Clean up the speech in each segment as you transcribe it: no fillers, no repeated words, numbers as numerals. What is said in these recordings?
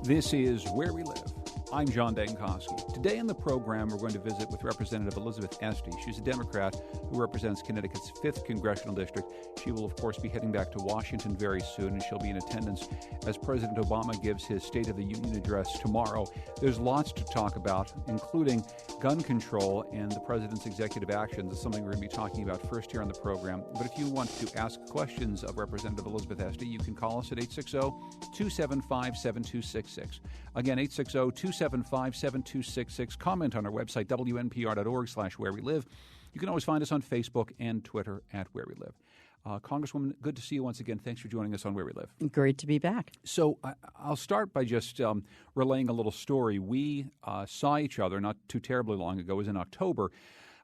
This is Where We Live. I'm John Dankosky. Today on the program, we're going to visit with Representative Elizabeth Esty. She's a Democrat who represents Connecticut's 5th Congressional District. She will, of course, be heading back to Washington very soon, and she'll be in attendance as President Obama gives his State of the Union address tomorrow. There's lots to talk about, including gun control and the president's executive actions. It's something we're going to be talking about first here on the program. But if you want to ask questions of Representative Elizabeth Esty, you can call us at 860-275-7266. Again, 860-275-7266. Comment on our website, wnpr.org/where we live. You can always find us on Facebook and Twitter at Where We Live. Congresswoman, good to see you once again. Thanks for joining us on Where We Live. Great to be back. So I'll start by just relaying a little story. We saw each other not too terribly long ago. It was in October.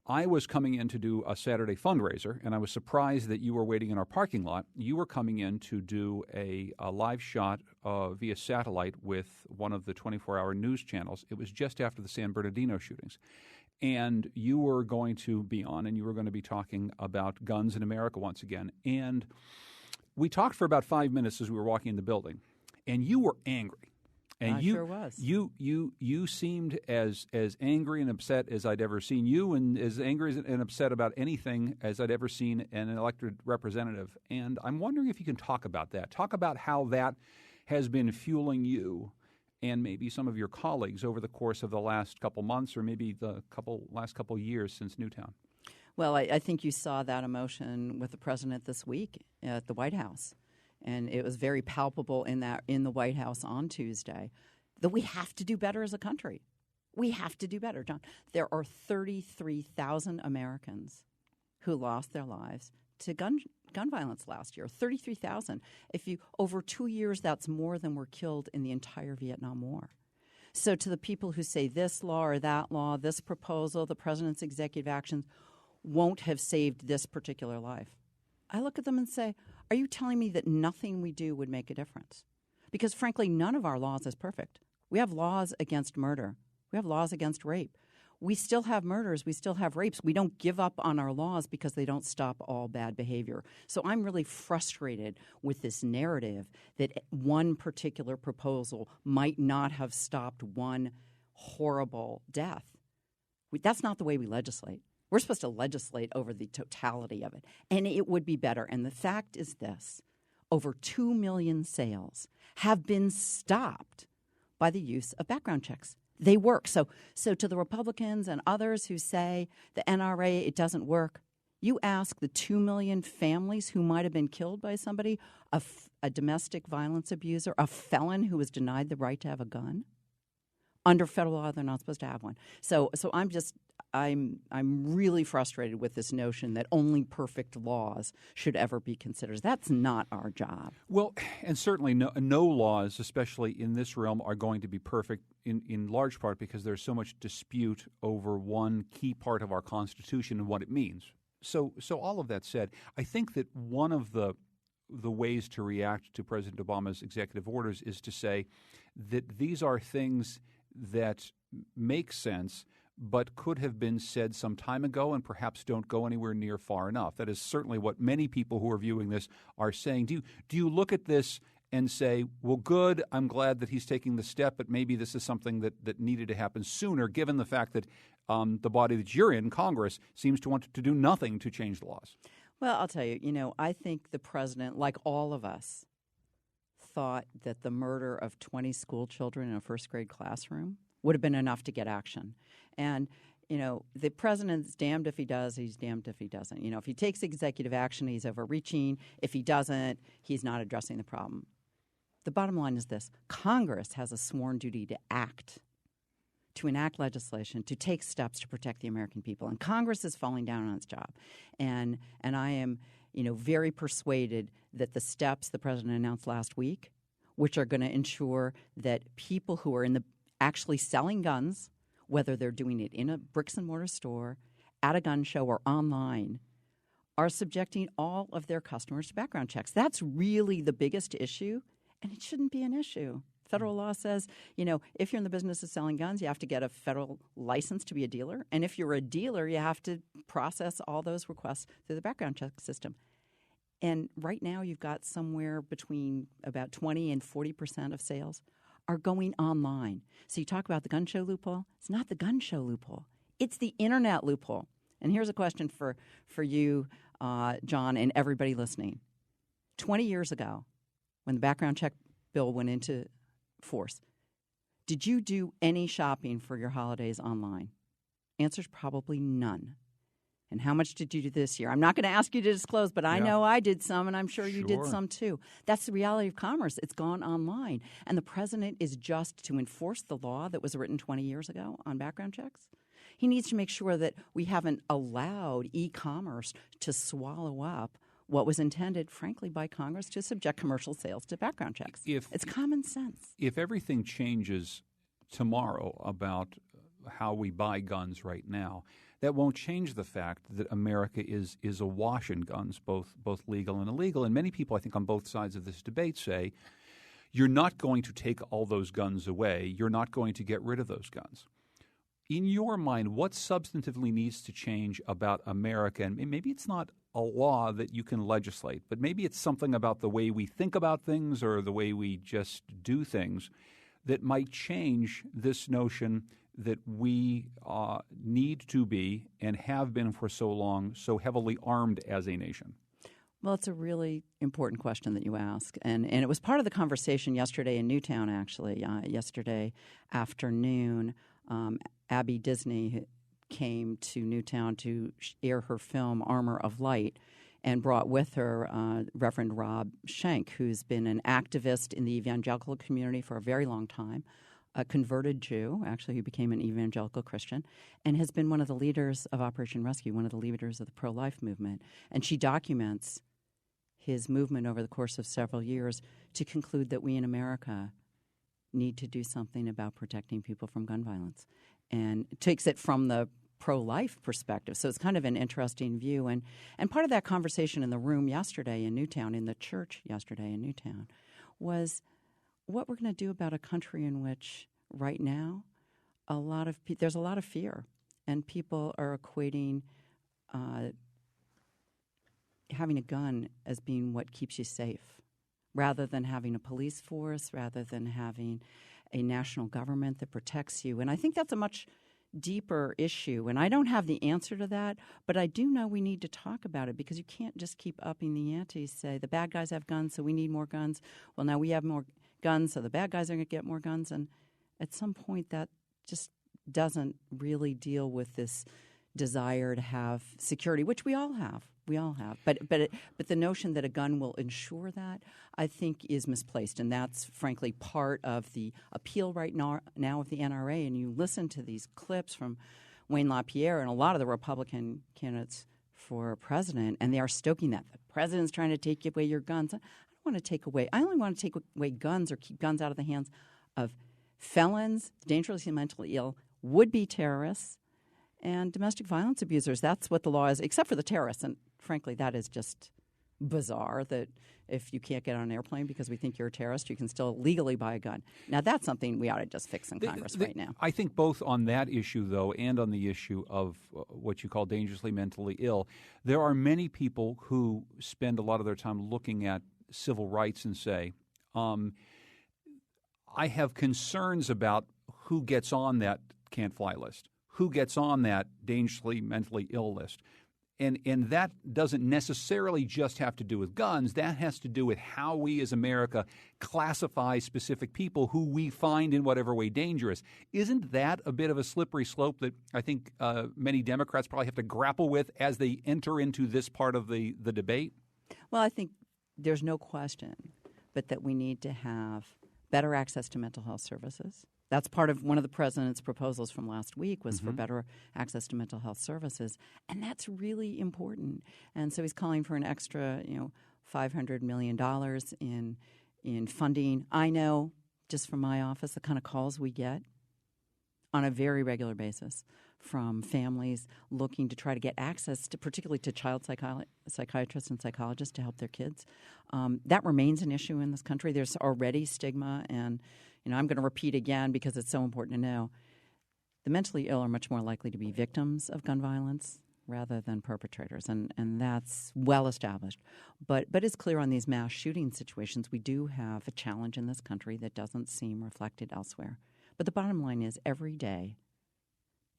I was coming in to do a Saturday fundraiser, and I was surprised that you were waiting in our parking lot. You were coming in to do a live shot via satellite with one of the 24-hour news channels. It was just after the San Bernardino shootings. And you were going to be on, and you were going to be talking about guns in America once again. And we talked for about 5 minutes as we were walking in the building, and you were angry. And sure was. You seemed as angry and upset as I'd ever seen you, and as angry and upset about anything as I'd ever seen an elected representative. And I'm wondering if you can talk about that. Talk about how that has been fueling you and maybe some of your colleagues over the course of the last couple months or maybe the last couple years since Newtown. Well, I think you saw that emotion with the president this week at the White House. And it was very palpable in the White House on Tuesday that we have to do better as a country. We have to do better, John. There are 33,000 Americans who lost their lives to gun violence last year. 33,000. Over 2 years, that's more than were killed in the entire Vietnam War. So to the people who say this law or that law, this proposal, the president's executive actions won't have saved this particular life, I look at them and say, are you telling me that nothing we do would make a difference? Because, frankly, none of our laws is perfect. We have laws against murder. We have laws against rape. We still have murders. We still have rapes. We don't give up on our laws because they don't stop all bad behavior. So I'm really frustrated with this narrative that one particular proposal might not have stopped one horrible death. That's not the way we legislate. We're supposed to legislate over the totality of it, and it would be better. And the fact is this: over 2 million sales have been stopped by the use of background checks. They work. So to the Republicans and others who say the NRA, it doesn't work, you ask the 2 million families who might have been killed by somebody, a domestic violence abuser, a felon who was denied the right to have a gun. Under federal law, they're not supposed to have one. So I'm really frustrated with this notion that only perfect laws should ever be considered. That's not our job. Well, and certainly no laws, especially in this realm, are going to be perfect in large part because there's so much dispute over one key part of our Constitution and what it means. So all of that said, I think that one of the ways to react to President Obama's executive orders is to say that these are things that make sense but could have been said some time ago and perhaps don't go anywhere near far enough. That is certainly what many people who are viewing this are saying. Do you look at this and say, well, good, I'm glad that he's taking the step, but maybe this is something that needed to happen sooner, given the fact that the body that you're in, Congress, seems to want to do nothing to change the laws? Well, I'll tell you, I think the president, like all of us, thought that the murder of 20 school children in a first-grade classroom would have been enough to get action. And, the president's damned if he does, he's damned if he doesn't. If he takes executive action, he's overreaching. If he doesn't, he's not addressing the problem. The bottom line is this: Congress has a sworn duty to act, to enact legislation, to take steps to protect the American people. And Congress is falling down on its job. And I am very persuaded that the steps the president announced last week, which are going to ensure that people who are actually selling guns, whether they're doing it in a bricks and mortar store, at a gun show, or online, are subjecting all of their customers to background checks. That's really the biggest issue, and it shouldn't be an issue. Federal law says, if you're in the business of selling guns, you have to get a federal license to be a dealer. And if you're a dealer, you have to process all those requests through the background check system. And right now you've got somewhere between about 20 and 40% of sales are going online. So you talk about the gun show loophole. It's not the gun show loophole. It's the internet loophole. And here's a question for you, John, and everybody listening. 20 years ago, when the background check bill went into force, did you do any shopping for your holidays online? Answer's probably none. And how much did you do this year? I'm not going to ask you to disclose, but I know I did some, and I'm sure you did some too. That's the reality of commerce. It's gone online. And the president is just to enforce the law that was written 20 years ago on background checks. He needs to make sure that we haven't allowed e-commerce to swallow up what was intended, frankly, by Congress to subject commercial sales to background checks. It's common sense. If everything changes tomorrow about how we buy guns right now, that won't change the fact that America is awash in guns, both legal and illegal. And many people, I think, on both sides of this debate say, you're not going to take all those guns away. You're not going to get rid of those guns. In your mind, what substantively needs to change about America? And maybe it's not a law that you can legislate, but maybe it's something about the way we think about things or the way we just do things that might change this notion that we need to be and have been for so long so heavily armed as a nation. Well, it's a really important question that you ask. And it was part of the conversation yesterday in Newtown, actually. Yesterday afternoon, Abby Disney came to Newtown to air her film Armor of Light and brought with her Reverend Rob Schenck, who's been an activist in the evangelical community for a very long time, a converted Jew, actually, who became an evangelical Christian, and has been one of the leaders of Operation Rescue, one of the leaders of the pro-life movement. And she documents his movement over the course of several years to conclude that we in America need to do something about protecting people from gun violence. And takes it from the pro-life perspective. So it's kind of an interesting view. And part of that conversation in the room yesterday in Newtown, in the church yesterday in Newtown, was what we're going to do about a country in which right now there's a lot of fear, and people are equating having a gun as being what keeps you safe, rather than having a police force, rather than having a national government that protects you. And I think that's a much deeper issue, and I don't have the answer to that, but I do know we need to talk about it, because you can't just keep upping the ante, say the bad guys have guns, so we need more guns. Well, now we have more guns, so the bad guys are going to get more guns, and at some point that just doesn't really deal with this desire to have security, which we all have. We all have. But the notion that a gun will ensure that, I think, is misplaced. And that's, frankly, part of the appeal right now of the NRA. And you listen to these clips from Wayne LaPierre and a lot of the Republican candidates for president, and they are stoking that. The president's trying to take away your guns. I only want to take away guns or keep guns out of the hands of felons, dangerously mentally ill, would-be terrorists, and domestic violence abusers. That's what the law is, except for the terrorists. And frankly, that is just bizarre that if you can't get on an airplane because we think you're a terrorist, you can still legally buy a gun. Now, that's something we ought to just fix in Congress right now. I think both on that issue, though, and on the issue of what you call dangerously mentally ill, there are many people who spend a lot of their time looking at civil rights and say, I have concerns about who gets on that can't-fly list, who gets on that dangerously mentally ill list. And that doesn't necessarily just have to do with guns. That has to do with how we as America classify specific people who we find in whatever way dangerous. Isn't that a bit of a slippery slope that I think many Democrats probably have to grapple with as they enter into this part of the debate? Well, I think there's no question but that we need to have better access to mental health services. That's part of one of the president's proposals from last week was for better access to mental health services, and that's really important. And so he's calling for an extra, $500 million in funding. I know, just from my office, the kind of calls we get on a very regular basis from families looking to try to get access to, particularly to child psychiatrists and psychologists to help their kids. That remains an issue in this country. There's already stigma, and I'm going to repeat again because it's so important to know. The mentally ill are much more likely to be victims of gun violence rather than perpetrators, and that's well established. But it's clear on these mass shooting situations, we do have a challenge in this country that doesn't seem reflected elsewhere. But the bottom line is every day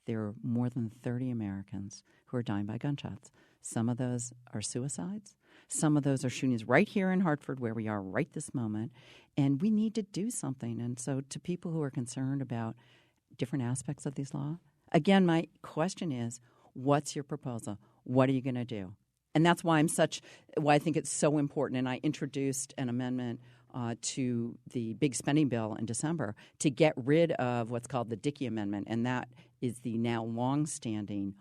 there are more than 30 Americans who are dying by gunshots. Some of those are suicides. Some of those are shootings right here in Hartford where we are right this moment. And we need to do something. And so to people who are concerned about different aspects of these laws, again, my question is, what's your proposal? What are you going to do? And that's why I think it's so important. And I introduced an amendment to the big spending bill in December to get rid of what's called the Dickey Amendment. And that is the now longstanding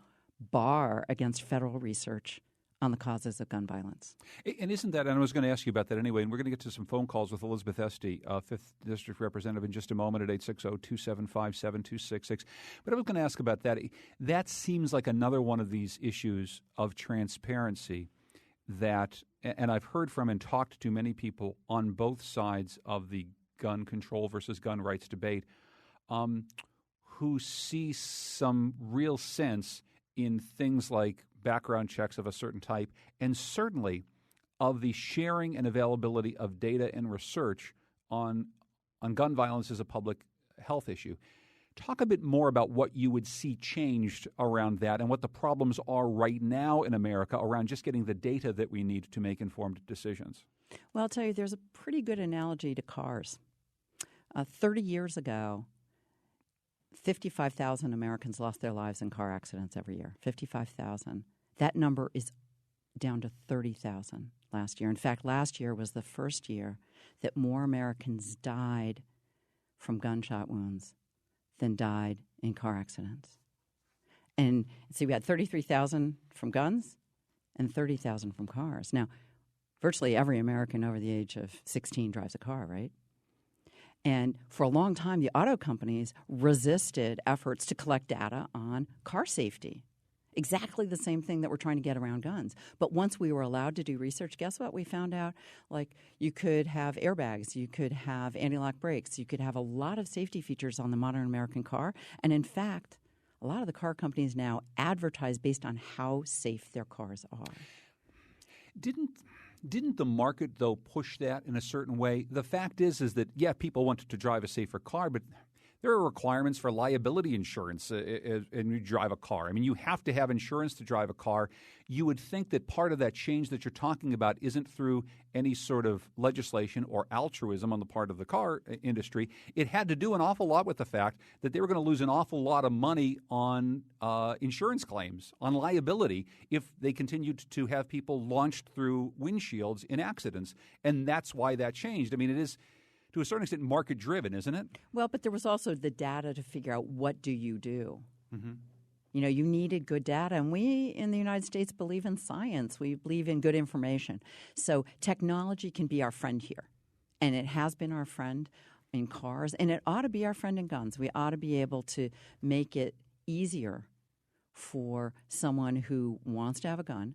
bar against federal research on the causes of gun violence. And isn't that, and I was going to ask you about that anyway, and we're going to get to some phone calls with Elizabeth Esty, 5th District Representative, in just a moment at 860-275-7266. But I was going to ask about that. That seems like another one of these issues of transparency that, and I've heard from and talked to many people on both sides of the gun control versus gun rights debate, who see some real sense in things like background checks of a certain type, and certainly of the sharing and availability of data and research on gun violence as a public health issue. Talk a bit more about what you would see changed around that and what the problems are right now in America around just getting the data that we need to make informed decisions. Well, I'll tell you, there's a pretty good analogy to cars. 30 years ago, 55,000 Americans lost their lives in car accidents every year. 55,000. That number is down to 30,000 last year. In fact, last year was the first year that more Americans died from gunshot wounds than died in car accidents. And see, we had 33,000 from guns and 30,000 from cars. Now, virtually every American over the age of 16 drives a car, right? And for a long time, the auto companies resisted efforts to collect data on car safety. Exactly the same thing that we're trying to get around guns. But once we were allowed to do research, guess what? We found out, like, you could have airbags, you could have anti-lock brakes, you could have a lot of safety features on the modern American car. And in fact, a lot of the car companies now advertise based on how safe their cars are. Didn't the market, though, push that in a certain way? The fact is that, yeah, people wanted to drive a safer car, but there are requirements for liability insurance and you drive a car. I mean, you have to have insurance to drive a car. You would think that part of that change that you're talking about isn't through any sort of legislation or altruism on the part of the car industry. It had to do an awful lot with the fact that they were going to lose an awful lot of money on insurance claims, on liability, if they continued to have people launched through windshields in accidents. And that's why that changed. I mean, it is, to a certain extent, market-driven, isn't it? Well, but there was also the data to figure out what do you do. Mm-hmm. You know, you needed good data. And we in the United States believe in science. We believe in good information. So technology can be our friend here. And it has been our friend in cars. And it ought to be our friend in guns. We ought to be able to make it easier for someone who wants to have a gun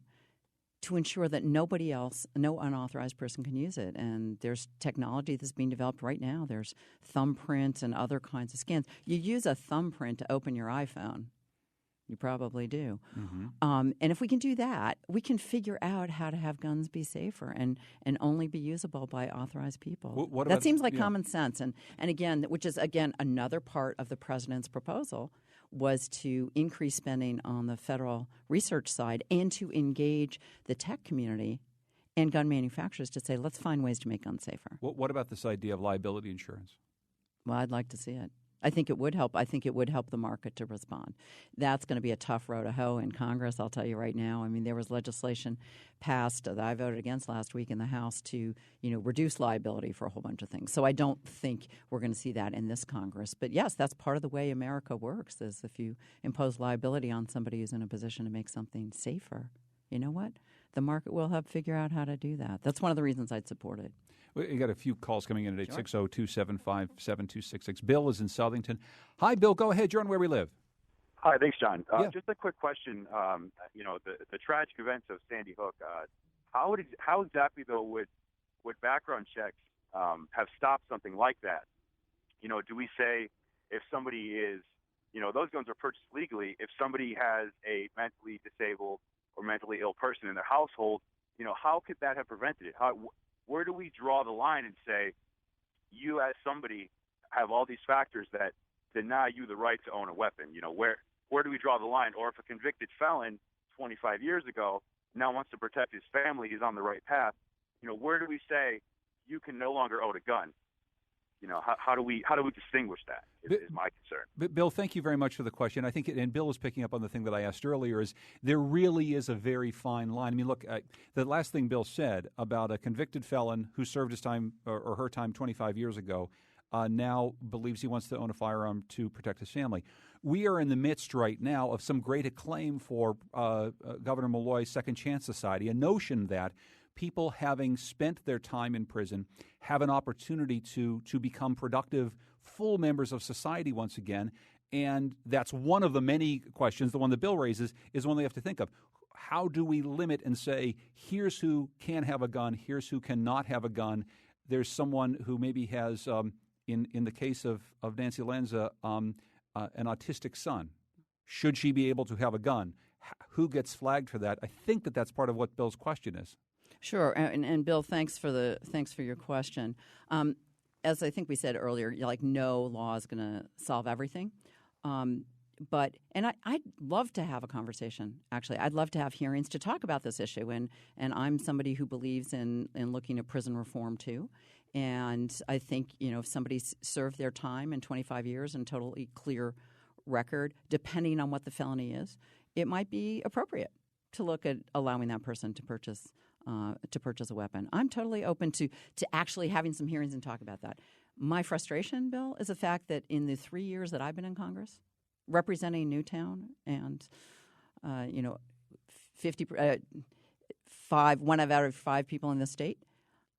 to ensure that nobody else, no unauthorized person can use it. And there's technology that's being developed right now. There's thumbprints and other kinds of scans. You use a thumbprint to open your iPhone. You probably do. Mm-hmm. And if we can do that, we can figure out how to have guns be safer and only be usable by authorized people. That seems like common sense. And again, which is, again, another part of the president's proposal, was to increase spending on the federal research side and to engage the tech community and gun manufacturers to say, let's find ways to make guns safer. What about this idea of liability insurance? Well, I'd like to see it. I think it would help. I think it would help the market to respond. That's going to be a tough row to hoe in Congress, I'll tell you right now. I mean, there was legislation passed that I voted against last week in the House to, reduce liability for a whole bunch of things. So I don't think we're going to see that in this Congress. But yes, that's part of the way America works, is if you impose liability on somebody who's in a position to make something safer, you know what? The market will help figure out how to do that. That's one of the reasons I'd support it. We got a few calls coming in at 860-275-7266. Bill is in Southington. Hi, Bill. Go ahead. You're on Where We Live. Hi. Thanks, John. Yeah. Just a quick question. The tragic events of Sandy Hook, how exactly, though, would background checks have stopped something like that? Do we say if somebody is those guns are purchased legally. If somebody has a mentally disabled or mentally ill person in their household, how could that have prevented it? Where do we draw the line and say, you as somebody have all these factors that deny you the right to own a weapon? Where do we draw the line? Or if a convicted felon 25 years ago now wants to protect his family, he's on the right path, where do we say you can no longer own a gun? How do we distinguish that is my concern. Bill, thank you very much for the question. I think, and Bill was picking up on the thing that I asked earlier, is there really is a very fine line. I mean, look, the last thing Bill said about a convicted felon who served his time or her time 25 years ago now believes he wants to own a firearm to protect his family. We are in the midst right now of some great acclaim for Governor Malloy's Second Chance Society, a notion that people having spent their time in prison have an opportunity to become productive, full members of society once again. And that's one of the many questions. The one that Bill raises is one they have to think of. How do we limit and say, here's who can have a gun, here's who cannot have a gun? There's someone who maybe has, in the case of Nancy Lanza, an autistic son. Should she be able to have a gun? Who gets flagged for that? I think that's part of what Bill's question is. Sure, and Bill, thanks for your question. As I think we said earlier, no law is going to solve everything. But I'd love to have a conversation. Actually, I'd love to have hearings to talk about this issue. And I'm somebody who believes in looking at prison reform too. And I think if somebody's served their time in 25 years and totally clear record, depending on what the felony is, it might be appropriate to look at allowing that person to purchase a weapon. I'm totally open to actually having some hearings and talk about that. My frustration, Bill, is the fact that in the 3 years that I've been in Congress, representing Newtown and 1 out of 5 people in the state,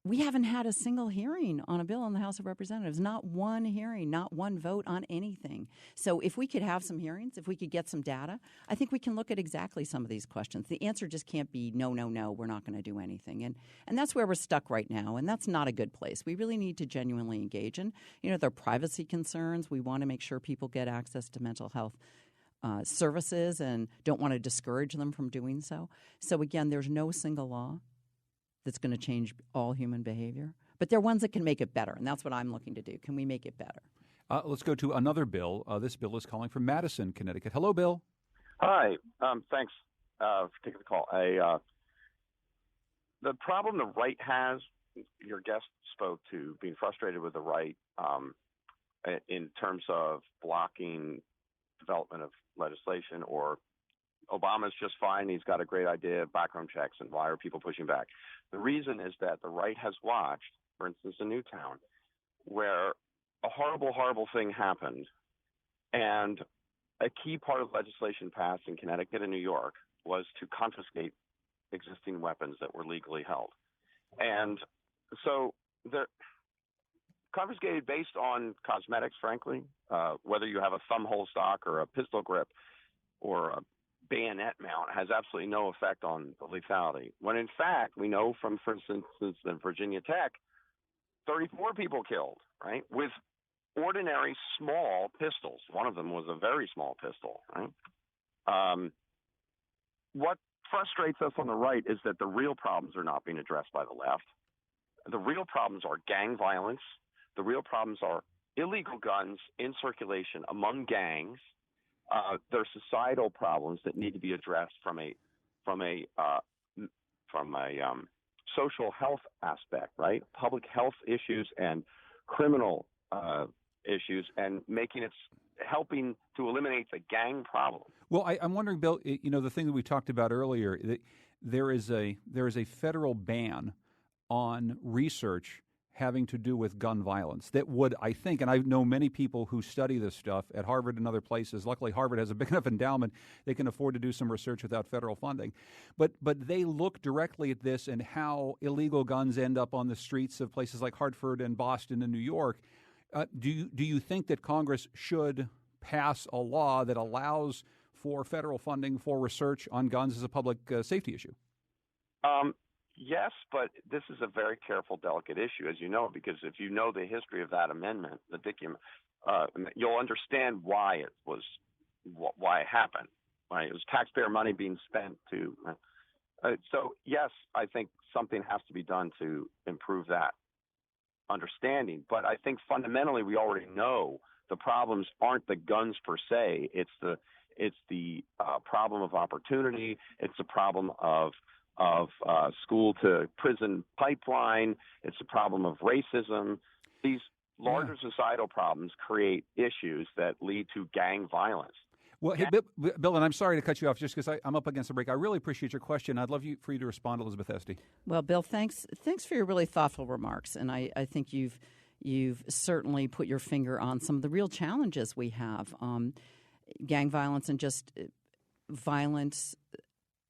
we haven't had a single hearing on a bill in the House of Representatives, not one hearing, not one vote on anything. So if we could have some hearings, if we could get some data, I think we can look at exactly some of these questions. The answer just can't be no, we're not going to do anything. And that's where we're stuck right now, and that's not a good place. We really need to genuinely engage. And, there are privacy concerns. We want to make sure people get access to mental health services and don't want to discourage them from doing so. So, again, there's no single law that's going to change all human behavior. But there are ones that can make it better, and that's what I'm looking to do. Can we make it better? Let's go to another bill. This bill is calling from Madison, Connecticut. Hello, Bill. Hi. Thanks for taking the call. The problem the right has, your guest spoke to being frustrated with the right in terms of blocking development of legislation, or Obama's just fine, he's got a great idea of background checks, and why are people pushing back? The reason is that the right has watched, for instance, in Newtown, where a horrible, horrible thing happened, and a key part of legislation passed in Connecticut and New York was to confiscate existing weapons that were legally held. And so they're confiscated based on cosmetics, frankly, whether you have a thumb hole stock or a pistol grip or a bayonet mount has absolutely no effect on the lethality. When in fact, we know from, for instance, in Virginia Tech, 34 people killed, right, with ordinary small pistols. One of them was a very small pistol, right? What frustrates us on the right is that the real problems are not being addressed by the left. The real problems are gang violence. The real problems are illegal guns in circulation among gangs. There are societal problems that need to be addressed from a social health aspect, right? Public health issues and criminal issues, and helping to eliminate the gang problem. Well, I'm wondering, Bill, the thing that we talked about earlier, that there is a federal ban on research having to do with gun violence that would, I think, and I know many people who study this stuff at Harvard and other places. Luckily, Harvard has a big enough endowment they can afford to do some research without federal funding. But they look directly at this and how illegal guns end up on the streets of places like Hartford and Boston and New York. Do you think that Congress should pass a law that allows for federal funding for research on guns as a public safety issue? Yes, but this is a very careful, delicate issue, as you know, because if you know the history of that amendment, the Dickey, you'll understand why it happened. Right? It was taxpayer money being spent to. So yes, I think something has to be done to improve that understanding. But I think fundamentally, we already know the problems aren't the guns per se. It's the problem of opportunity. It's the problem of school to prison pipeline. It's a problem of racism. These larger societal problems create issues that lead to gang violence. Well, hey, Bill, and I'm sorry to cut you off just because I'm up against the break. I really appreciate your question. I'd love for you to respond, Elizabeth Esty. Well, Bill, thanks for your really thoughtful remarks, and I think you've certainly put your finger on some of the real challenges we have. Gang violence and just violence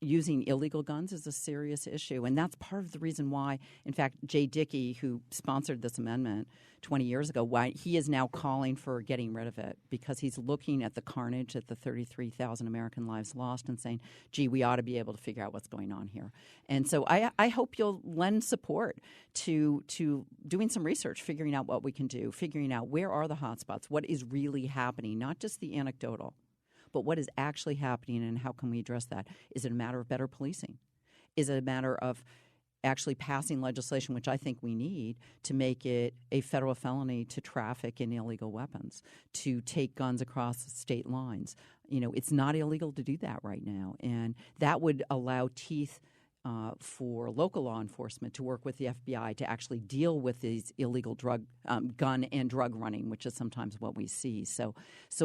using illegal guns is a serious issue, and that's part of the reason why, in fact, Jay Dickey, who sponsored this amendment 20 years ago, why he is now calling for getting rid of it, because he's looking at the carnage at the 33,000 American lives lost and saying, gee, we ought to be able to figure out what's going on here. And so I hope you'll lend support to doing some research, figuring out what we can do, figuring out where are the hotspots, what is really happening, not just the anecdotal, but what is actually happening and how can we address that? Is it a matter of better policing? Is it a matter of actually passing legislation, which I think we need, to make it a federal felony to traffic in illegal weapons, to take guns across state lines? You know, it's not illegal to do that right now, and that would allow teeth for local law enforcement to work with the FBI to actually deal with these illegal gun and drug running, which is sometimes what we see. So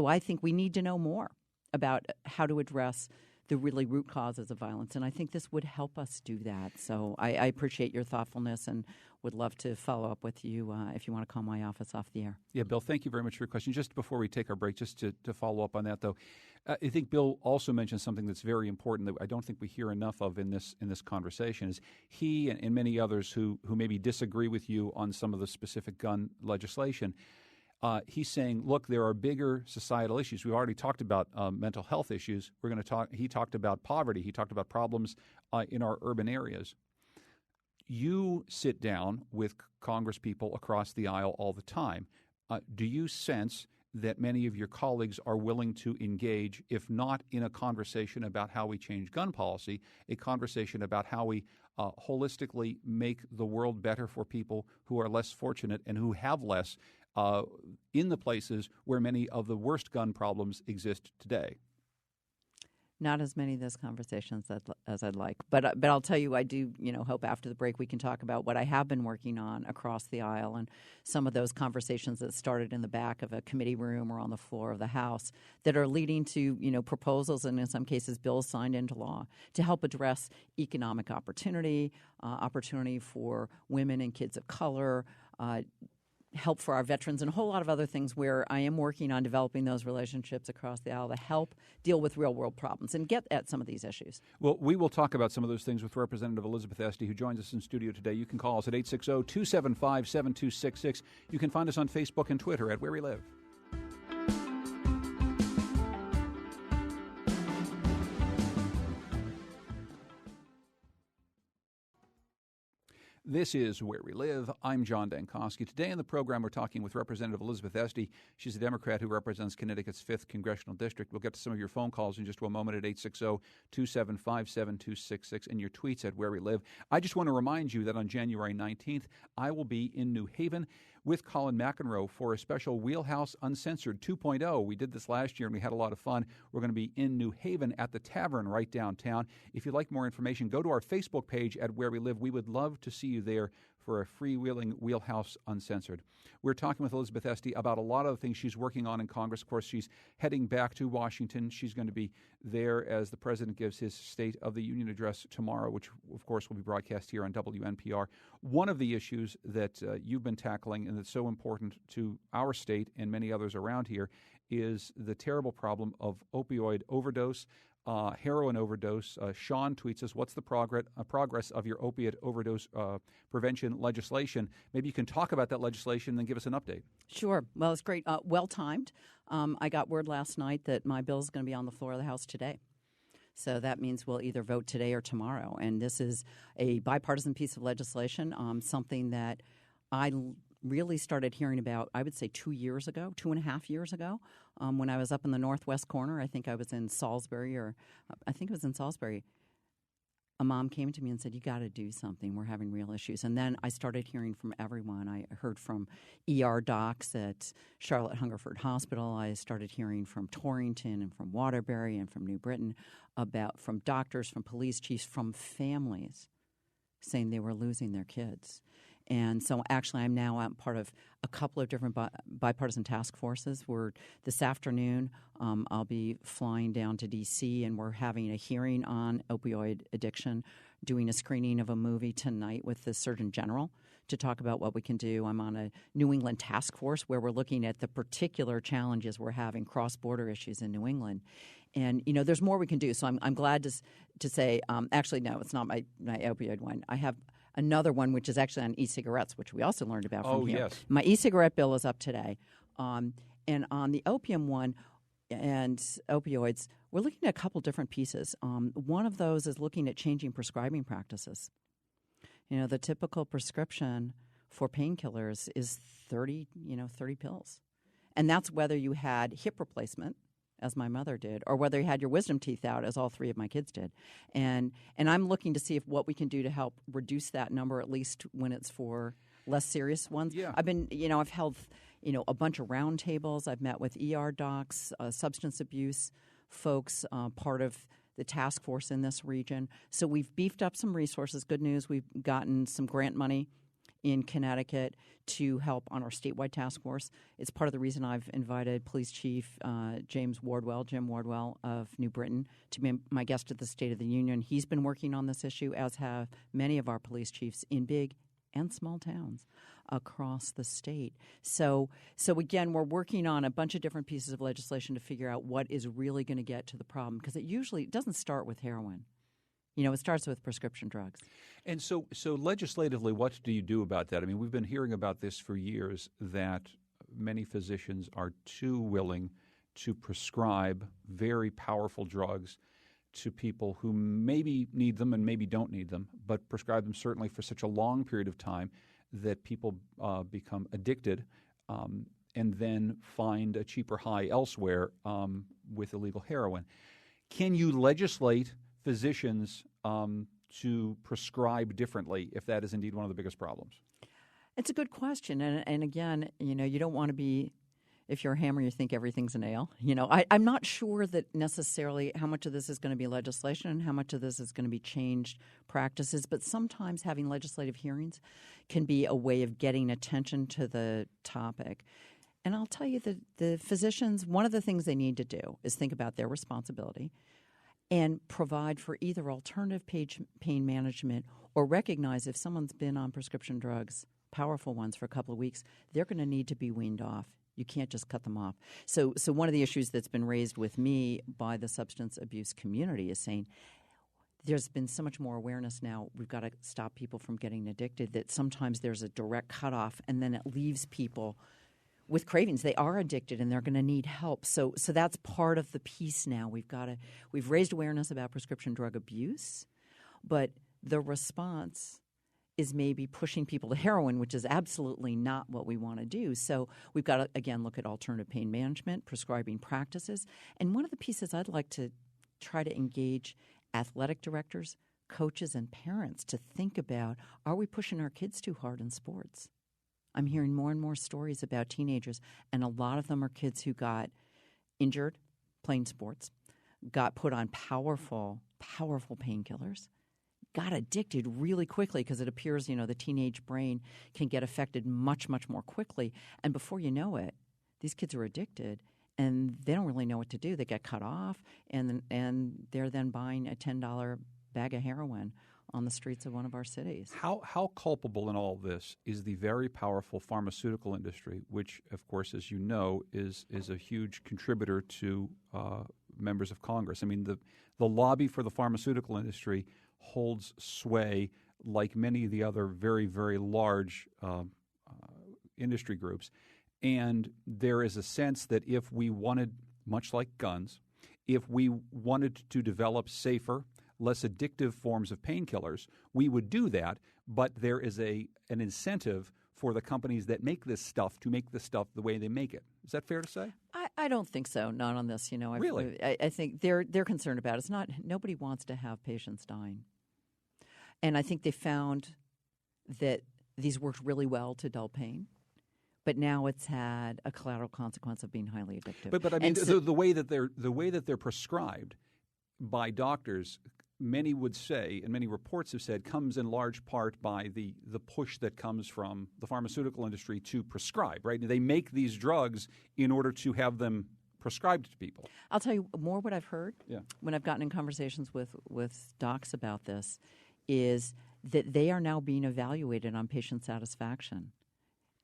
I think we need to know more about how to address the really root causes of violence, and I think this would help us do that. So I appreciate your thoughtfulness and would love to follow up with you if you want to call my office off the air. Yeah, Bill, thank you very much for your question. Just before we take our break, just to follow up on that, though, I think Bill also mentioned something that's very important that I don't think we hear enough of in this conversation. Is he and many others who maybe disagree with you on some of the specific gun legislation. He's saying, look, there are bigger societal issues. We've already talked about mental health issues. He talked about poverty. He talked about problems in our urban areas. You sit down with Congress people across the aisle all the time. Do you sense that many of your colleagues are willing to engage, if not in a conversation about how we change gun policy, a conversation about how we holistically make the world better for people who are less fortunate and who have less in the places where many of the worst gun problems exist today? Not as many of those conversations as I'd like, but I'll tell you, I do hope after the break we can talk about what I have been working on across the aisle and some of those conversations that started in the back of a committee room or on the floor of the House that are leading to proposals and in some cases bills signed into law to help address economic opportunity, opportunity for women and kids of color, help for our veterans, and a whole lot of other things where I am working on developing those relationships across the aisle to help deal with real-world problems and get at some of these issues. Well, we will talk about some of those things with Representative Elizabeth Esty, who joins us in studio today. You can call us at 860-275-7266. You can find us on Facebook and Twitter at Where We Live. This is Where We Live. I'm John Dankosky. Today in the program, we're talking with Representative Elizabeth Esty. She's a Democrat who represents Connecticut's 5th Congressional District. We'll get to some of your phone calls in just one moment at 860-275-7266 and your tweets at Where We Live. I just want to remind you that on January 19th, I will be in New Haven with Colin McEnroe for a special Wheelhouse Uncensored 2.0. We did this last year and we had a lot of fun. We're going to be in New Haven at the Tavern right downtown. If you'd like more information, go to our Facebook page at Where We Live. We would love to see you there for a freewheeling Wheelhouse Uncensored. We're talking with Elizabeth Esty about a lot of the things she's working on in Congress. Of course, she's heading back to Washington. She's going to be there as the president gives his State of the Union address tomorrow, which, of course, will be broadcast here on WNPR. One of the issues that you've been tackling and that's so important to our state and many others around here is the terrible problem of opioid overdose, heroin overdose. Sean tweets us, what's the progress of your opiate overdose prevention legislation? Maybe you can talk about that legislation and then give us an update. Sure. Well, it's great. Well-timed. I got word last night that my bill is going to be on the floor of the House today. So that means we'll either vote today or tomorrow. And this is a bipartisan piece of legislation, something that I really started hearing about, I would say 2.5 years ago, when I was up in the northwest corner. I think I was in Salisbury, A mom came to me and said, "You got to do something. We're having real issues." And then I started hearing from everyone. I heard from ER docs at Charlotte Hungerford Hospital. I started hearing from Torrington and from Waterbury and from New Britain, from doctors, from police chiefs, from families saying they were losing their kids. And so actually I'm now part of a couple of different bipartisan task forces. This afternoon I'll be flying down to D.C. and we're having a hearing on opioid addiction, doing a screening of a movie tonight with the Surgeon General to talk about what we can do. I'm on a New England task force where we're looking at the particular challenges we're having, cross-border issues in New England. And, there's more we can do. So I'm glad to say, actually, no, it's not my opioid one. I have another one, which is actually on e-cigarettes, which we also learned about from here. Yes. My e-cigarette bill is up today. And on the opium one and opioids, we're looking at a couple different pieces. One of those is looking at changing prescribing practices. The typical prescription for painkillers is 30 pills. And that's whether you had hip replacement, as my mother did, or whether you had your wisdom teeth out, as all three of my kids did. And I'm looking to see what we can do to help reduce that number, at least when it's for less serious ones. Yeah. I've held, a bunch of roundtables. I've met with ER docs, substance abuse folks, part of the task force in this region. So we've beefed up some resources. Good news, we've gotten some grant money in Connecticut to help on our statewide task force. It's part of the reason I've invited Police Chief Jim Wardwell of New Britain to be my guest at the State of the Union. He's been working on this issue, as have many of our police chiefs in big and small towns across the state. So again, we're working on a bunch of different pieces of legislation to figure out what is really going to get to the problem, because it doesn't start with heroin. It starts with prescription drugs. And so legislatively, what do you do about that? I mean, we've been hearing about this for years, that many physicians are too willing to prescribe very powerful drugs to people who maybe need them and maybe don't need them, but prescribe them certainly for such a long period of time that people become addicted and then find a cheaper high elsewhere with illegal heroin. Can you legislate physicians to prescribe differently if that is indeed one of the biggest problems? It's a good question. And again, you don't want to be, if you're a hammer, you think everything's a nail. I'm not sure that necessarily how much of this is going to be legislation and how much of this is going to be changed practices. But sometimes having legislative hearings can be a way of getting attention to the topic. And I'll tell you that the physicians, one of the things they need to do is think about their responsibility and provide for either alternative pain management or recognize if someone's been on prescription drugs, powerful ones, for a couple of weeks, they're going to need to be weaned off. You can't just cut them off. So one of the issues that's been raised with me by the substance abuse community is saying there's been so much more awareness now. We've got to stop people from getting addicted, that sometimes there's a direct cutoff and then it leaves people with cravings. They are addicted and they're going to need help. So that's part of the piece now. We've raised awareness about prescription drug abuse, but the response is maybe pushing people to heroin, which is absolutely not what we want to do. So we've got to, again, look at alternative pain management, prescribing practices. And one of the pieces I'd like to try to engage athletic directors, coaches, and parents to think about, are we pushing our kids too hard in sports? I'm hearing more and more stories about teenagers, and a lot of them are kids who got injured playing sports, got put on powerful painkillers, got addicted really quickly because it appears, the teenage brain can get affected much, much more quickly. And before you know it, these kids are addicted, and they don't really know what to do. They get cut off, and they're then buying a $10 bag of heroin on the streets of one of our cities. How culpable in all this is the very powerful pharmaceutical industry, which, of course, as you know, is a huge contributor to members of Congress? I mean, the lobby for the pharmaceutical industry holds sway like many of the other very, very large industry groups. And there is a sense that if we wanted, much like guns, if we wanted to develop safer, less addictive forms of painkillers, we would do that, but there is an incentive for the companies that make this stuff to make the stuff the way they make it. Is that fair to say? I don't think so. Not on this. Really? I think they're concerned about it. It's not. Nobody wants to have patients dying, and I think they found that these worked really well to dull pain, but now it's had a collateral consequence of being highly addictive. But I mean, the way that they're prescribed by doctors, many would say, and many reports have said, comes in large part by the push that comes from the pharmaceutical industry to prescribe, right? They make these drugs in order to have them prescribed to people. I'll tell you more what I've heard when I've gotten in conversations with docs about this is that they are now being evaluated on patient satisfaction.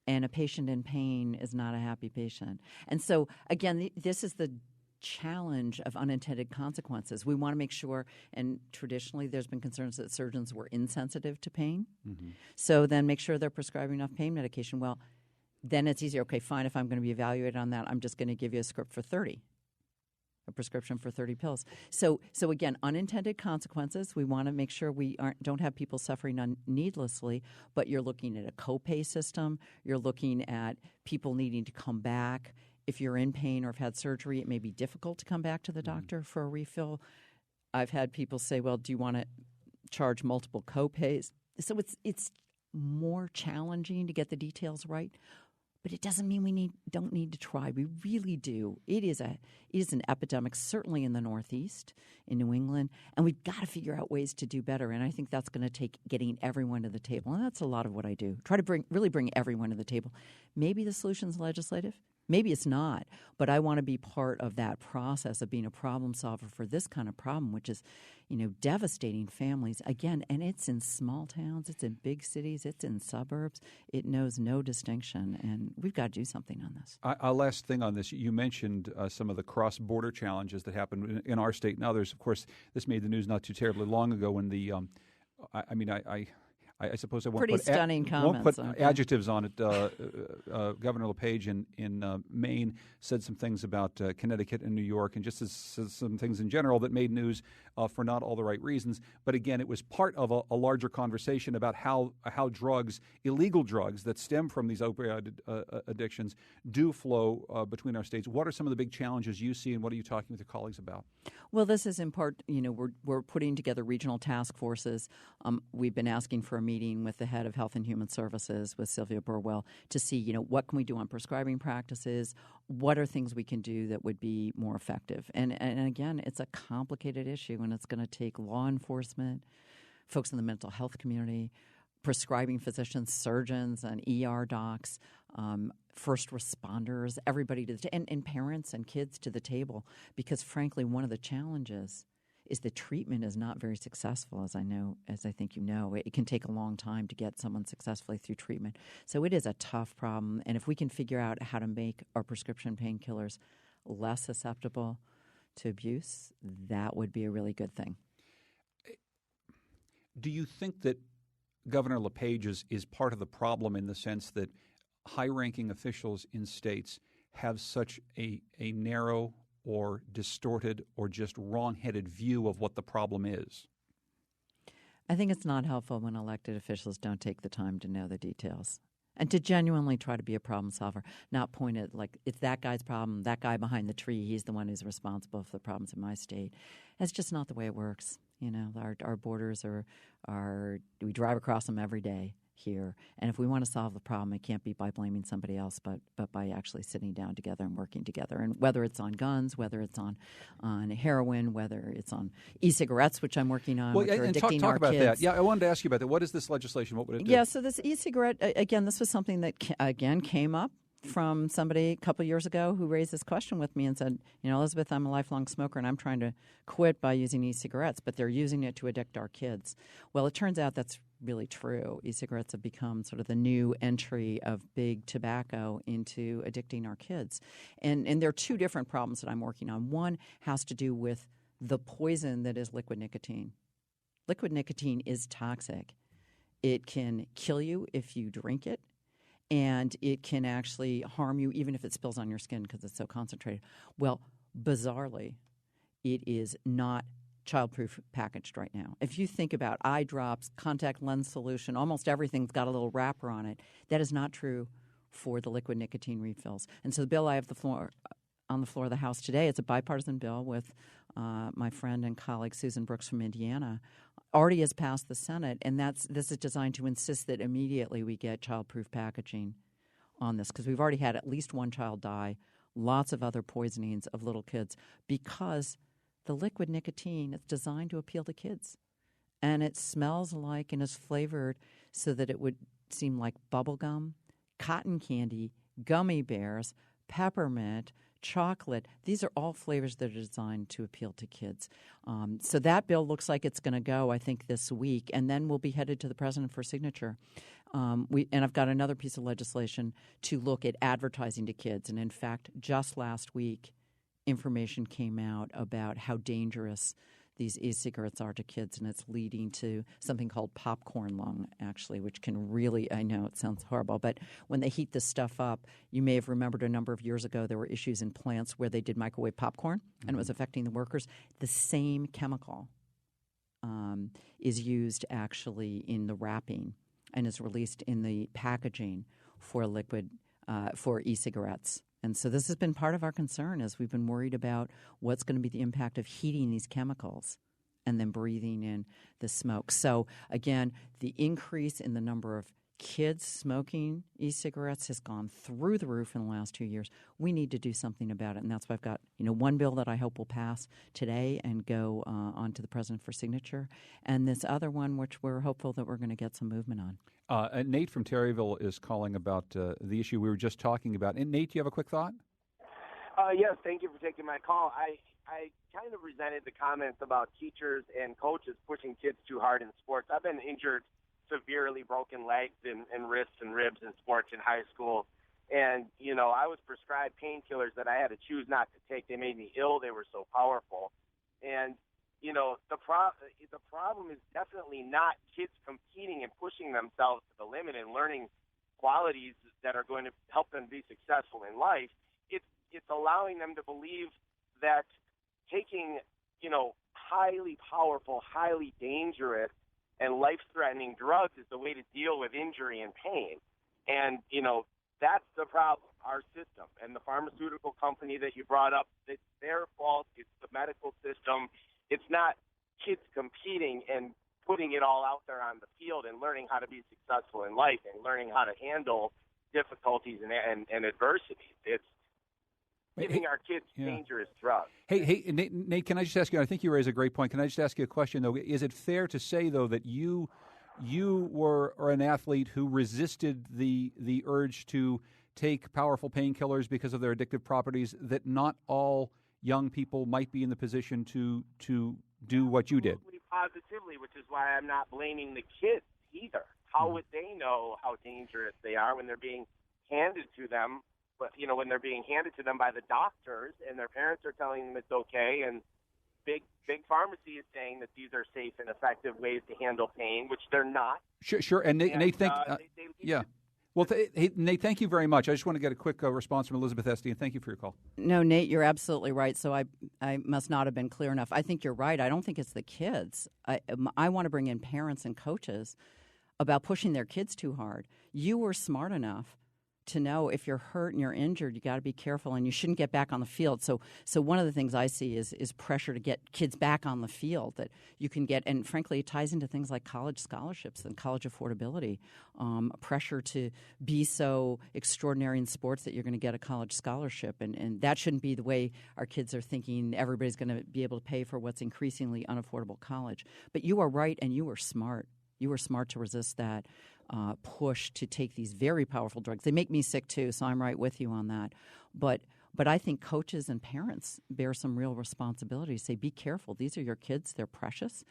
And a patient in pain is not a happy patient. And so, again, this is the challenge of unintended consequences. We want to make sure, and traditionally there's been concerns that surgeons were insensitive to pain. Mm-hmm. So then make sure they're prescribing enough pain medication. Well, then it's easier. Okay, fine, if I'm going to be evaluated on that, I'm just going to give you a script for 30. A prescription for 30 pills. So again, unintended consequences. We want to make sure we don't have people suffering needlessly, but you're looking at a copay system. You're looking at people needing to come back. If you're in pain or have had surgery, it may be difficult to come back to the doctor for a refill. I've had people say, well, do you want to charge multiple copays? So it's more challenging to get the details right. But it doesn't mean we don't need to try. We really do. It is an epidemic, certainly in the Northeast, in New England, and we've got to figure out ways to do better. And I think that's going to take getting everyone to the table, and that's a lot of what I do. Try to really bring everyone to the table. Maybe the solution's legislative. Maybe it's not, but I want to be part of that process of being a problem solver for this kind of problem, which is, devastating families. Again, and it's in small towns, it's in big cities, it's in suburbs. It knows no distinction, and we've got to do something on this. Last thing on this, you mentioned some of the cross-border challenges that happen in our state and others. Of course, this made the news not too terribly long ago when the I suppose I won't Pretty stunning comments. Won't put adjectives on it. Governor LePage in Maine said some things about Connecticut and New York, and just some things in general that made news for not all the right reasons. But again, it was part of a larger conversation about how drugs, illegal drugs that stem from these opioid addictions, do flow between our states. What are some of the big challenges you see, and what are you talking with your colleagues about? Well, this is in part, we're putting together regional task forces. We've been asking for a meeting with the head of Health and Human Services, with Sylvia Burwell, to see, what can we do on prescribing practices? What are things we can do that would be more effective? And again, it's a complicated issue, and it's going to take law enforcement, folks in the mental health community, prescribing physicians, surgeons, and ER docs, first responders, everybody and parents and kids to the table. Because frankly, one of the challenges is the treatment is not very successful, as I think you know. It can take a long time to get someone successfully through treatment. So it is a tough problem. And if we can figure out how to make our prescription painkillers less susceptible to abuse, that would be a really good thing. Do you think that Governor LePage is part of the problem in the sense that high-ranking officials in states have such a narrow or distorted or just wrong-headed view of what the problem is? I think it's not helpful when elected officials don't take the time to know the details and to genuinely try to be a problem solver, not point at like it's that guy's problem, that guy behind the tree, he's the one who's responsible for the problems in my state. That's just not the way it works. Our borders are we drive across them every day here. And if we want to solve the problem, it can't be by blaming somebody else, but by actually sitting down together and working together. And whether it's on guns, whether it's on heroin, whether it's on e-cigarettes, which I'm working on, which are addicting talk our about kids. That. Yeah, I wanted to ask you about that. What is this legislation? What would it do? Yeah, so this e-cigarette, again, this was something that, came up from somebody a couple of years ago who raised this question with me and said, Elizabeth, I'm a lifelong smoker and I'm trying to quit by using e-cigarettes, but they're using it to addict our kids. Well, it turns out that's really true. E-cigarettes have become sort of the new entry of big tobacco into addicting our kids. And there are two different problems that I'm working on. One has to do with the poison that is liquid nicotine. Liquid nicotine is toxic. It can kill you if you drink it, and it can actually harm you even if it spills on your skin because it's so concentrated. Well, bizarrely, it is not childproof packaged right now. If you think about eye drops, contact lens solution, almost everything's got a little wrapper on it. That is not true for the liquid nicotine refills. And so the bill I have on the floor of the House today, it's a bipartisan bill with my friend and colleague Susan Brooks from Indiana, already has passed the Senate, and this is designed to insist that immediately we get childproof packaging on this, because we've already had at least one child die, lots of other poisonings of little kids, because the liquid nicotine is designed to appeal to kids. And it smells like and is flavored so that it would seem like bubble gum, cotton candy, gummy bears, peppermint, chocolate. These are all flavors that are designed to appeal to kids. So that bill looks like it's going to go, I think, this week, and then we'll be headed to the president for signature. And I've got another piece of legislation to look at advertising to kids. And in fact, just last week, information came out about how dangerous these e-cigarettes are to kids, and it's leading to something called popcorn lung, actually, which can really, I know it sounds horrible, but when they heat this stuff up, you may have remembered a number of years ago there were issues in plants where they did microwave popcorn, and it was affecting the workers. The same chemical is used actually in the wrapping and is released in the packaging for liquid for e-cigarettes. And so this has been part of our concern, as we've been worried about what's going to be the impact of heating these chemicals and then breathing in the smoke. So again, the increase in the number of kids smoking e-cigarettes has gone through the roof in the last 2 years. We need to do something about it, and that's why I've got one bill that I hope will pass today and go on to the president for signature, and this other one which we're hopeful that we're going to get some movement on. Nate from Terryville is calling about the issue we were just talking about. And Nate, do you have a quick thought? Yes, thank you for taking my call. I kind of resented the comments about teachers and coaches pushing kids too hard in sports. I've been injured, severely broken legs and wrists and ribs in sports in high school. And, I was prescribed painkillers that I had to choose not to take. They made me ill. They were so powerful. And, the problem is definitely not kids competing and pushing themselves to the limit and learning qualities that are going to help them be successful in life. It's allowing them to believe that taking, highly powerful, highly dangerous, and life-threatening drugs is the way to deal with injury and pain. And, that's the problem, our system. And the pharmaceutical company that you brought up, it's their fault. It's the medical system. It's not kids competing and putting it all out there on the field and learning how to be successful in life and learning how to handle difficulties and adversities. It's giving our kids dangerous drugs. Hey, Nate, can I just ask you, I think you raise a great point. Can I just ask you a question, though? Is it fair to say, though, that you were an athlete who resisted the urge to take powerful painkillers because of their addictive properties, that not all young people might be in the position to do what you did? Positively, which is why I'm not blaming the kids either. How would they know how dangerous they are when they're being handed to them? But when they're being handed to them by the doctors and their parents are telling them it's okay, and big pharmacy is saying that these are safe and effective ways to handle pain, which they're not. Sure. And Nate, Well, Nate, thank you very much. I just want to get a quick response from Elizabeth Esty, and thank you for your call. No, Nate, you're absolutely right. So I must not have been clear enough. I think you're right. I don't think it's the kids. I want to bring in parents and coaches about pushing their kids too hard. You were smart enough to know if you're hurt and you're injured, you got to be careful, and you shouldn't get back on the field. So one of the things I see is pressure to get kids back on the field that you can get, and frankly, it ties into things like college scholarships and college affordability. Pressure to be so extraordinary in sports that you're going to get a college scholarship, and that shouldn't be the way our kids are thinking. Everybody's going to be able to pay for what's increasingly unaffordable college. But you are right, and you were smart. You were smart to resist that push to take these very powerful drugs. They make me sick too, so I'm right with you on that. But I think coaches and parents bear some real responsibility to say, be careful. These are your kids. They're precious.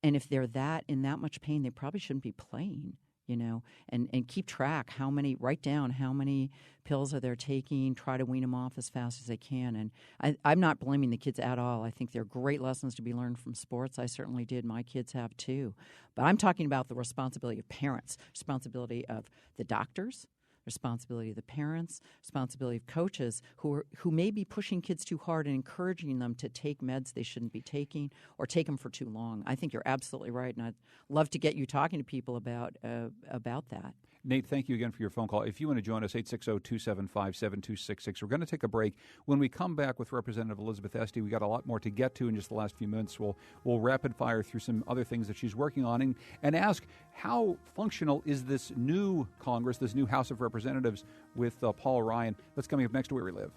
And if they're in that much pain, they probably shouldn't be playing, and keep track write down how many pills are they taking, try to wean them off as fast as they can. And I'm not blaming the kids at all. I think they're great lessons to be learned from sports. I certainly did. My kids have too. But I'm talking about the responsibility of parents, responsibility of the doctors, responsibility of the parents, responsibility of coaches who may be pushing kids too hard and encouraging them to take meds they shouldn't be taking or take them for too long. I think you're absolutely right, and I'd love to get you talking to people about that. Nate, thank you again for your phone call. If you want to join us, 860-275-7266. We're going to take a break. When we come back with Representative Elizabeth Esty, we got a lot more to get to in just the last few minutes. We'll rapid fire through some other things that she's working on and ask how functional is this new Congress, this new House of Representatives with Paul Ryan. That's coming up next to Where We Live.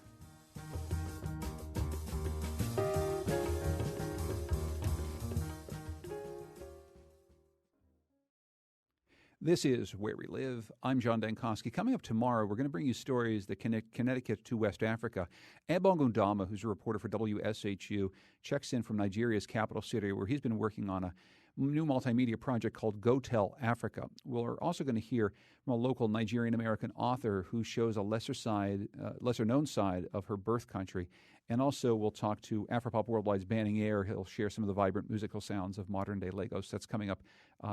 This is Where We Live. I'm John Dankosky. Coming up tomorrow, we're going to bring you stories that connect Connecticut to West Africa. Ebong Undama, who's a reporter for WSHU, checks in from Nigeria's capital city, where he's been working on a new multimedia project called Go Tell Africa. We're also going to hear from a local Nigerian-American author who shows a lesser-known side of her birth country. And also we'll talk to Afropop Worldwide's Banning Air. He'll share some of the vibrant musical sounds of modern-day Lagos. That's coming up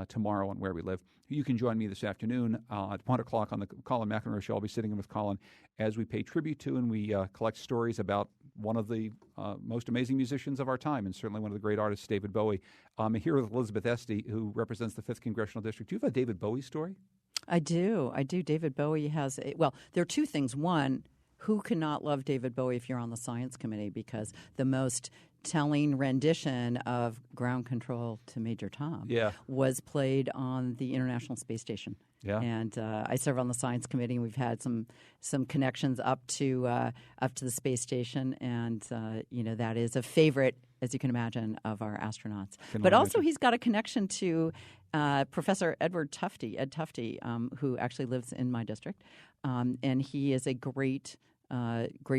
tomorrow on Where We Live. You can join me this afternoon at 1 o'clock on the Colin McEnroe Show. I'll be sitting in with Colin as we pay tribute to and we collect stories about one of the most amazing musicians of our time, and certainly one of the great artists, David Bowie. I'm here with Elizabeth Esty, who represents the 5th Congressional District. Do you have a David Bowie story? I do. David Bowie has there are two things. One, who cannot love David Bowie if you're on the Science Committee? Because the most telling rendition of Ground Control to Major Tom was played on the International Space Station. Yeah. And I serve on the Science Committee, and we've had some connections up to the space station, and that is a favorite, as you can imagine, of our astronauts. But also, he's got a connection to Professor Ed Tufte, who actually lives in my district, and he is a great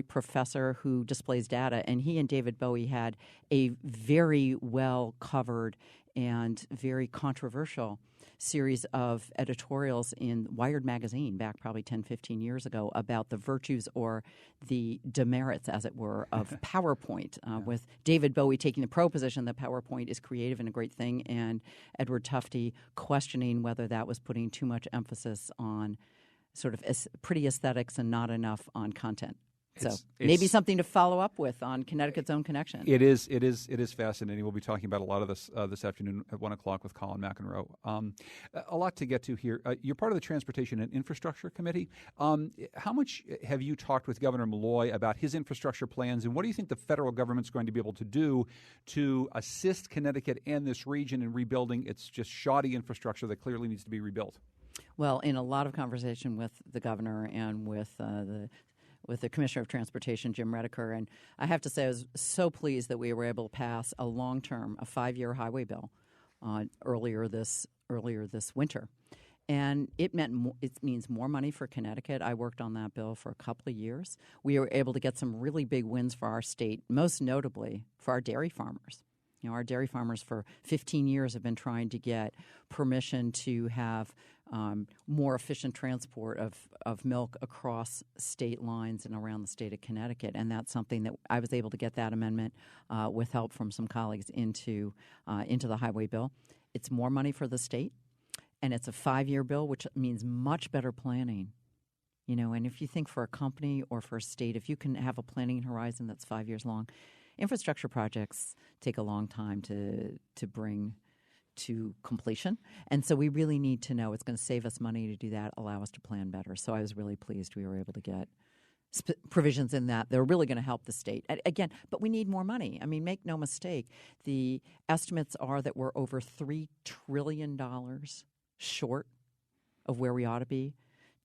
professor who displays data. And he and David Bowie had a very well covered and very controversial series of editorials in Wired magazine back probably 10, 15 years ago about the virtues or the demerits, as it were, of PowerPoint, with David Bowie taking the position that PowerPoint is creative and a great thing, and Edward Tufte questioning whether that was putting too much emphasis on sort of pretty aesthetics and not enough on content. So maybe something to follow up with on Connecticut's Own Connection. It is fascinating. We'll be talking about a lot of this this afternoon at 1 o'clock with Colin McEnroe. A lot to get to here. You're part of the Transportation and Infrastructure Committee. How much have you talked with Governor Malloy about his infrastructure plans, and what do you think the federal government's going to be able to do to assist Connecticut and this region in rebuilding its just shoddy infrastructure that clearly needs to be rebuilt? Well, in a lot of conversation with the governor and with the Commissioner of Transportation, Jim Redeker, and I have to say I was so pleased that we were able to pass a 5-year highway bill earlier this winter. And it means more money for Connecticut. I worked on that bill for a couple of years. We were able to get some really big wins for our state, most notably for our dairy farmers. Our dairy farmers for 15 years have been trying to get permission to have more efficient transport of milk across state lines and around the state of Connecticut. And that's something that I was able to get that amendment with help from some colleagues into the highway bill. It's more money for the state, and it's a 5-year bill, which means much better planning. And if you think for a company or for a state, if you can have a planning horizon that's 5 years long, infrastructure projects take a long time to bring to completion. And so we really need to know it's going to save us money to do that, allow us to plan better. So I was really pleased we were able to get provisions in that. They're really going to help the state. Again, but we need more money. I mean, make no mistake, the estimates are that we're over $3 trillion short of where we ought to be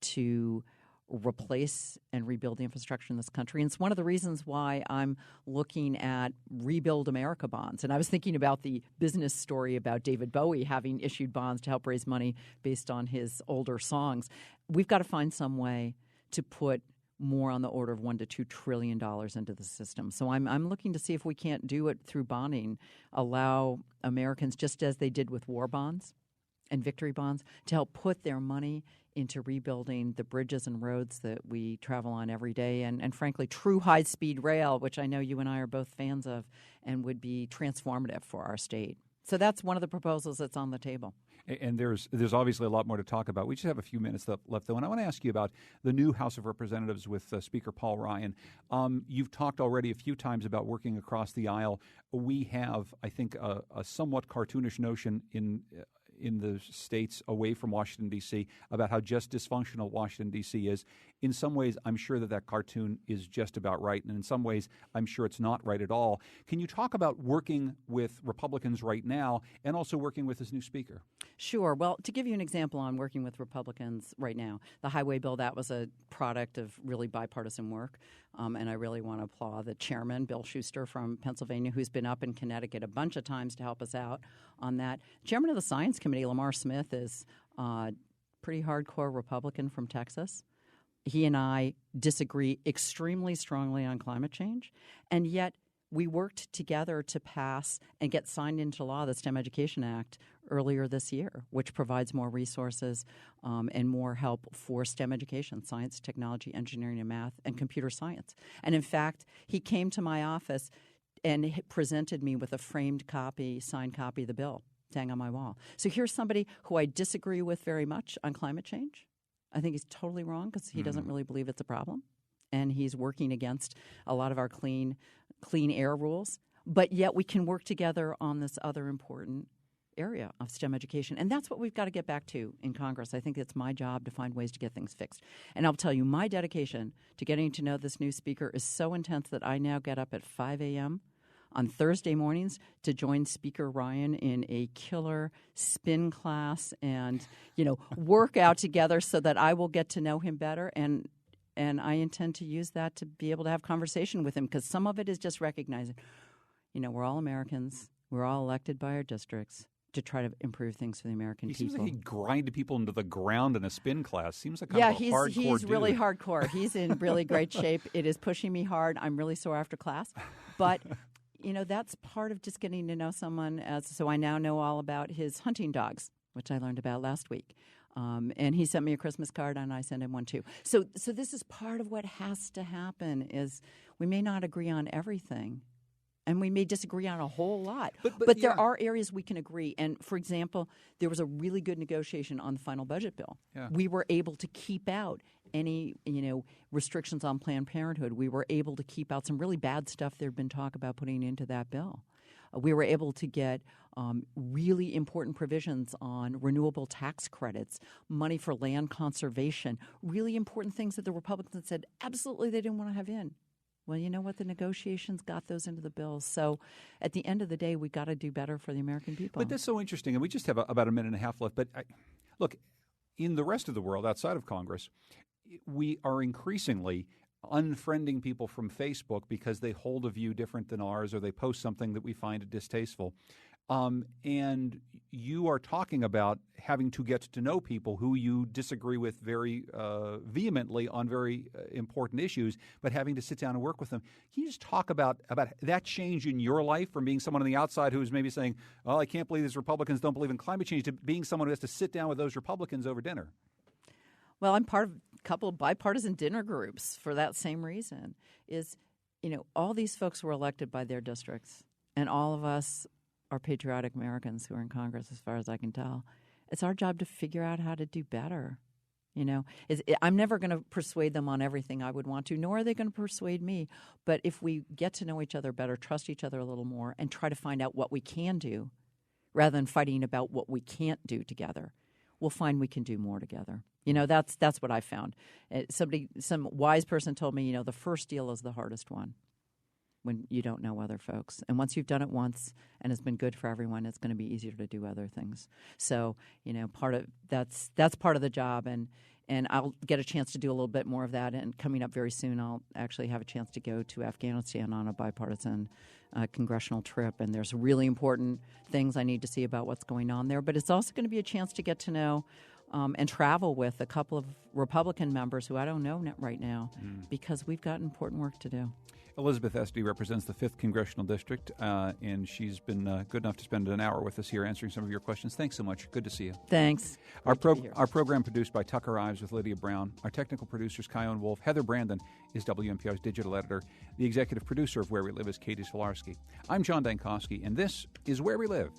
to replace and rebuild the infrastructure in this country. And it's one of the reasons why I'm looking at Rebuild America bonds. And I was thinking about the business story about David Bowie having issued bonds to help raise money based on his older songs. We've got to find some way to put more on the order of $1 to $2 trillion into the system. So I'm looking to see if we can't do it through bonding, allow Americans, just as they did with war bonds and victory bonds, to help put their money into rebuilding the bridges and roads that we travel on every day, and frankly, true high-speed rail, which I know you and I are both fans of and would be transformative for our state. So that's one of the proposals that's on the table. And there's obviously a lot more to talk about. We just have a few minutes left, though, and I want to ask you about the new House of Representatives with Speaker Paul Ryan. You've talked already a few times about working across the aisle. We have, I think, a somewhat cartoonish notion in the states away from Washington, D.C., about how just dysfunctional Washington, D.C. is. In some ways, I'm sure that cartoon is just about right, and in some ways, I'm sure it's not right at all. Can you talk about working with Republicans right now and also working with this new speaker? Sure. Well, to give you an example on working with Republicans right now, the highway bill, that was a product of really bipartisan work, and I really want to applaud the chairman, Bill Schuster from Pennsylvania, who's been up in Connecticut a bunch of times to help us out on that. Chairman of the Science Committee, Lamar Smith, is a pretty hardcore Republican from Texas. He and I disagree extremely strongly on climate change, and yet we worked together to pass and get signed into law the STEM Education Act earlier this year, which provides more resources and more help for STEM education, science, technology, engineering, and math, and computer science. And in fact, he came to my office and presented me with a framed copy, signed copy of the bill, hang on my wall. So here's somebody who I disagree with very much on climate change. I think he's totally wrong because he doesn't really believe it's a problem. And he's working against a lot of our clean air rules. But yet we can work together on this other important area of STEM education. And that's what we've got to get back to in Congress. I think it's my job to find ways to get things fixed. And I'll tell you, my dedication to getting to know this new speaker is so intense that I now get up at 5 a.m. on Thursday mornings to join Speaker Ryan in a killer spin class and, work out together so that I will get to know him better. And I intend to use that to be able to have conversation with him, because some of it is just recognizing, we're all Americans. We're all elected by our districts to try to improve things for the American people. He seems like he grinded people into the ground in a spin class. Seems like he's dude. Really hardcore. He's in really great shape. It is pushing me hard. I'm really sore after class. But, that's part of just getting to know someone. So I now know all about his hunting dogs, which I learned about last week. And he sent me a Christmas card, and I sent him one too. So this is part of what has to happen. Is we may not agree on everything, and we may disagree on a whole lot. But there are areas we can agree. And for example, there was a really good negotiation on the final budget bill. Yeah. We were able to keep out any restrictions on Planned Parenthood. We were able to keep out some really bad stuff there had been talk about putting into that bill. We were able to get really important provisions on renewable tax credits, money for land conservation, really important things that the Republicans said absolutely they didn't want to have in. Well, you know what? The negotiations got those into the bills. So at the end of the day, we got to do better for the American people. But that's so interesting. And we just have about a minute and a half left. But look, in the rest of the world outside of Congress, we are increasingly unfriending people from Facebook because they hold a view different than ours, or they post something that we find distasteful. And you are talking about having to get to know people who you disagree with very vehemently on very important issues, but having to sit down and work with them. Can you just talk about that change in your life from being someone on the outside who's maybe saying, "Oh, I can't believe these Republicans don't believe in climate change," to being someone who has to sit down with those Republicans over dinner? Well, I'm part of a couple of bipartisan dinner groups for that same reason. All these folks were elected by their districts, and all of us are patriotic Americans who are in Congress, as far as I can tell. It's our job to figure out how to do better. I'm never going to persuade them on everything I would want to, nor are they going to persuade me. But if we get to know each other better, trust each other a little more, and try to find out what we can do, rather than fighting about what we can't do together, we'll find we can do more together. That's what I found. Some wise person told me, the first deal is the hardest one, when you don't know other folks. And once you've done it once and it's been good for everyone, it's going to be easier to do other things. So, that's part of the job, and I'll get a chance to do a little bit more of that. And coming up very soon, I'll actually have a chance to go to Afghanistan on a bipartisan congressional trip. And there's really important things I need to see about what's going on there. But it's also going to be a chance to get to know and travel with a couple of Republican members who I don't know right now, because we've got important work to do. Elizabeth Esty represents the 5th Congressional District, and she's been good enough to spend an hour with us here answering some of your questions. Thanks so much. Good to see you. Thanks. Our program produced by Tucker Ives with Lydia Brown. Our technical producers, Kyone Wolf. Heather Brandon is WNPR's digital editor. The executive producer of Where We Live is Katie Swilarski. I'm John Dankosky, and this is Where We Live.